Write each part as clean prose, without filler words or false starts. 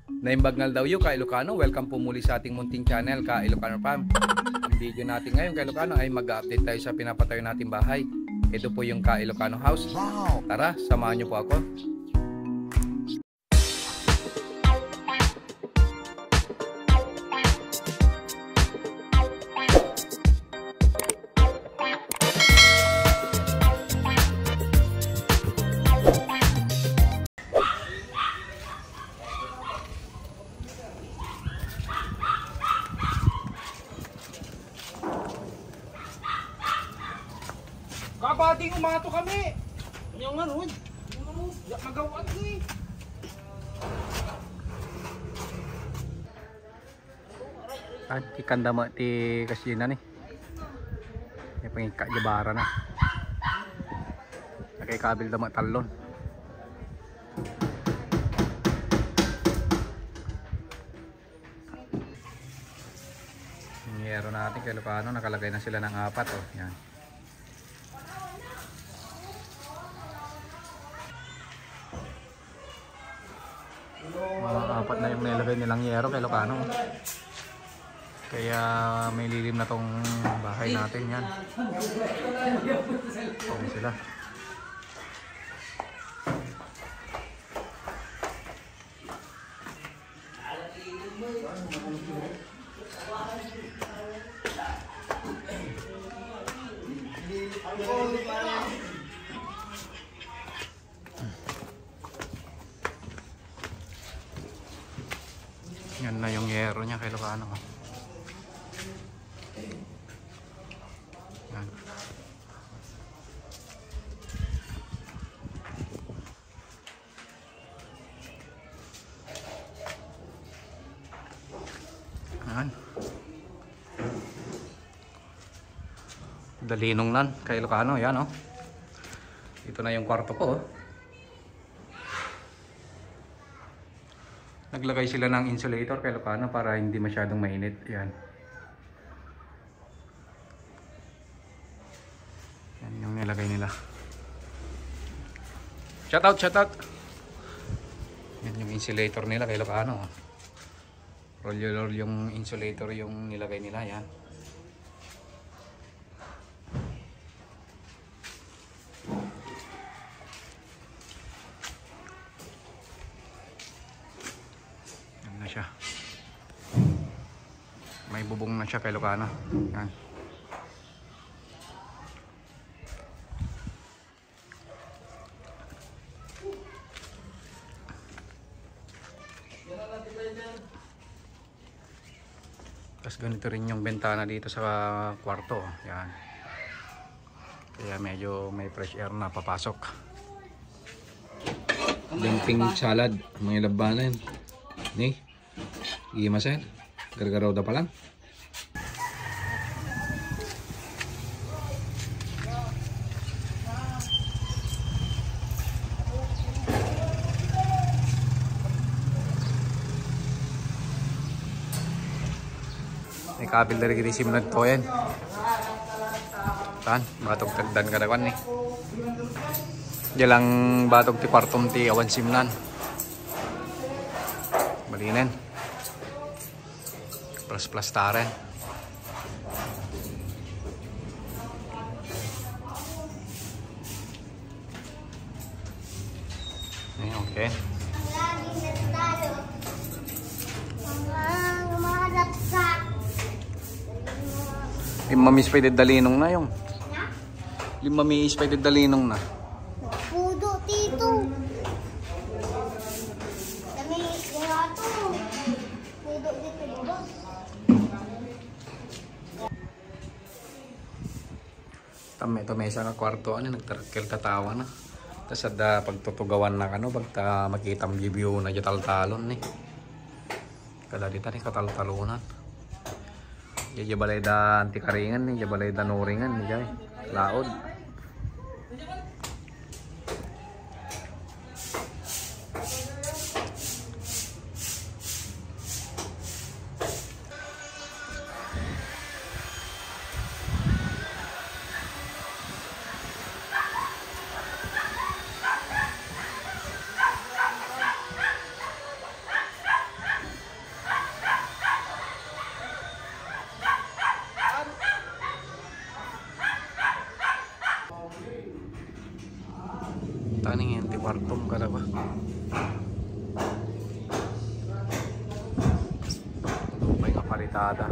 Naimbagnal daw yung ka Ilocano. Welcome po muli sa ating munting channel, ka Ilocano Farm. Ang video natin ngayon ka Ilocano ay mag-update tayo sa pinapatayo nating bahay. Ito po yung ka Ilocano house. Tara, samahan nyo po ako. Kabating umato kami. Yung nga ron. Yak magawat ni. At ikanda mo ti kasina ni. May pangika jabara na. Nakay kabil dama talon. Yung yero natin kay Ilocano, nakalagay na sila ng 4 oh. Yan. Mga 4 na yung nilagay nilang yero kay Ilocano. Kaya may lilim na tong bahay natin yan. Ayan sila. Yan na yung yero niya kay Ilocano. Yan. Yan. Dalinong nan kay Ilocano. Yan oh. Ito na yung kwarto ko oh. Naglagay sila ng insulator kay Ilocano para hindi masyadong mainit. Yan. Yan yung nilagay nila. Shout out, shout out. Yan yung insulator nila kay Ilocano. Roll yung insulator yung nilagay nila. Yan. Siya. May bubong na siya kay Ilocano. Yan. Tapos ganito rin yung bentana dito sa kwarto. Yan. Kaya medyo may fresh air na papasok. Dimping salad. Mga labanan. Nih. Iya mas gara-gara udah palang. May kabil dari gini simunod to yan. Tan, batok tagdan kadawan nih. Jalang batok ti partom ti awan simnan. Balinen. Plus taren. Ini oke. Lima mis pwede dalinong na yung. 5 mis pwede dalinong na. Pudo tito. Dami gato. Pudo dito ba? Tama ito may isang kwarto ano nagtarakil tatawa na. Tapos ada pagtutugawan na ano pagta makita view na jatal-talon ni. Kada dita ni katal-talunan. Jabalay da anti karingan ni jabalay da nuringan ni jay. Laod. palitada.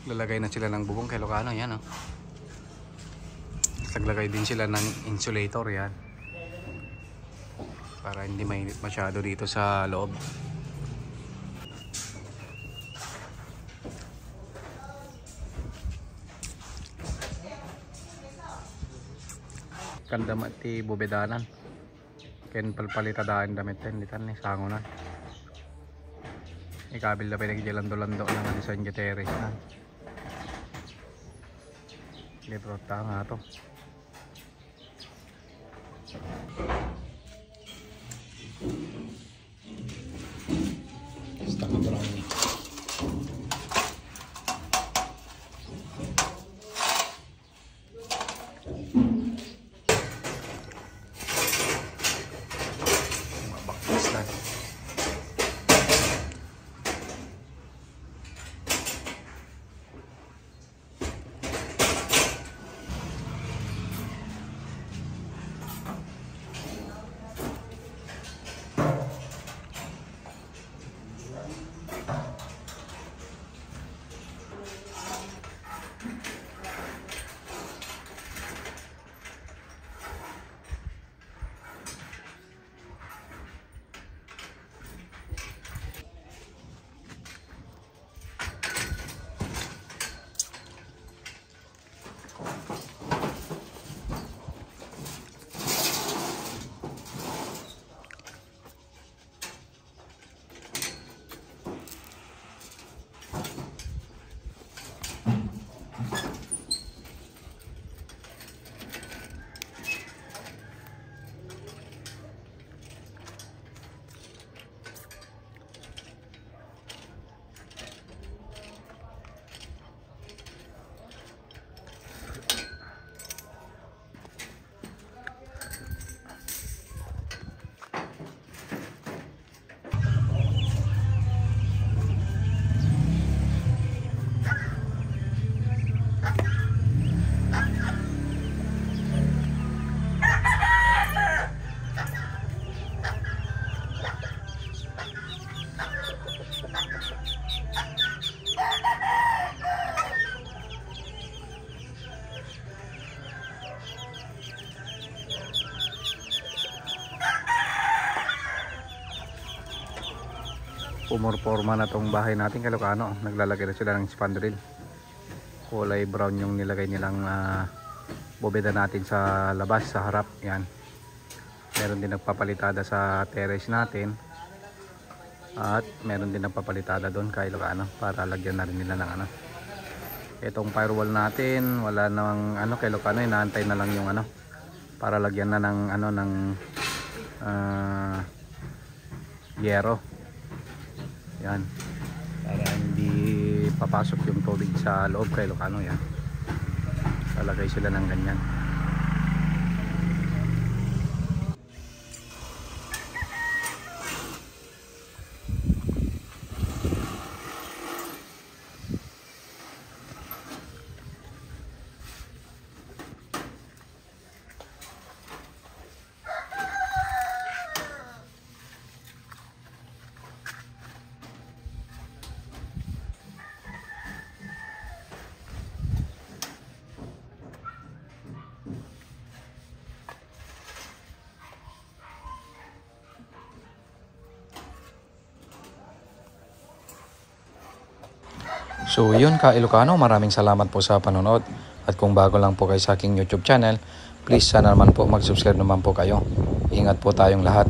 Lalagay na sila ng bubong kay Ilocano, yan oh. Naglagay din sila ng insulator, yan. Para hindi mainit masyado dito sa loob. Kanda mati bubedanan. Ken palpalitadaan damit litan ni sangunan. Ikabil na pinagjalando-lando ng design gateres na. Librota nga to. Basta ka brownie. Mabakis na. Pumorporma na tong bahay natin kay Ilocano. Naglalagay na sila ng spandrel. Kulay brown yung nilagay nilang bobeda natin sa labas, sa harap. Yan. Meron din nagpapalitada sa terrace natin. At meron din nagpapalitada doon kay Ilocano para lagyan na rin nila ng ano. Itong firewall natin, wala nang ano kay Ilocano, inaantay na lang yung ano para lagyan na ng ano ng yero. Yan. Para hindi papasok yung tubig sa loob kay Ilocano, yan. Lalagay sila ng ganyan. So yun ka Ilocano, maraming salamat po sa panonood. At kung bago lang po kayo sa aking YouTube channel, please sana naman po mag-subscribe naman po kayo. Ingat po tayong lahat.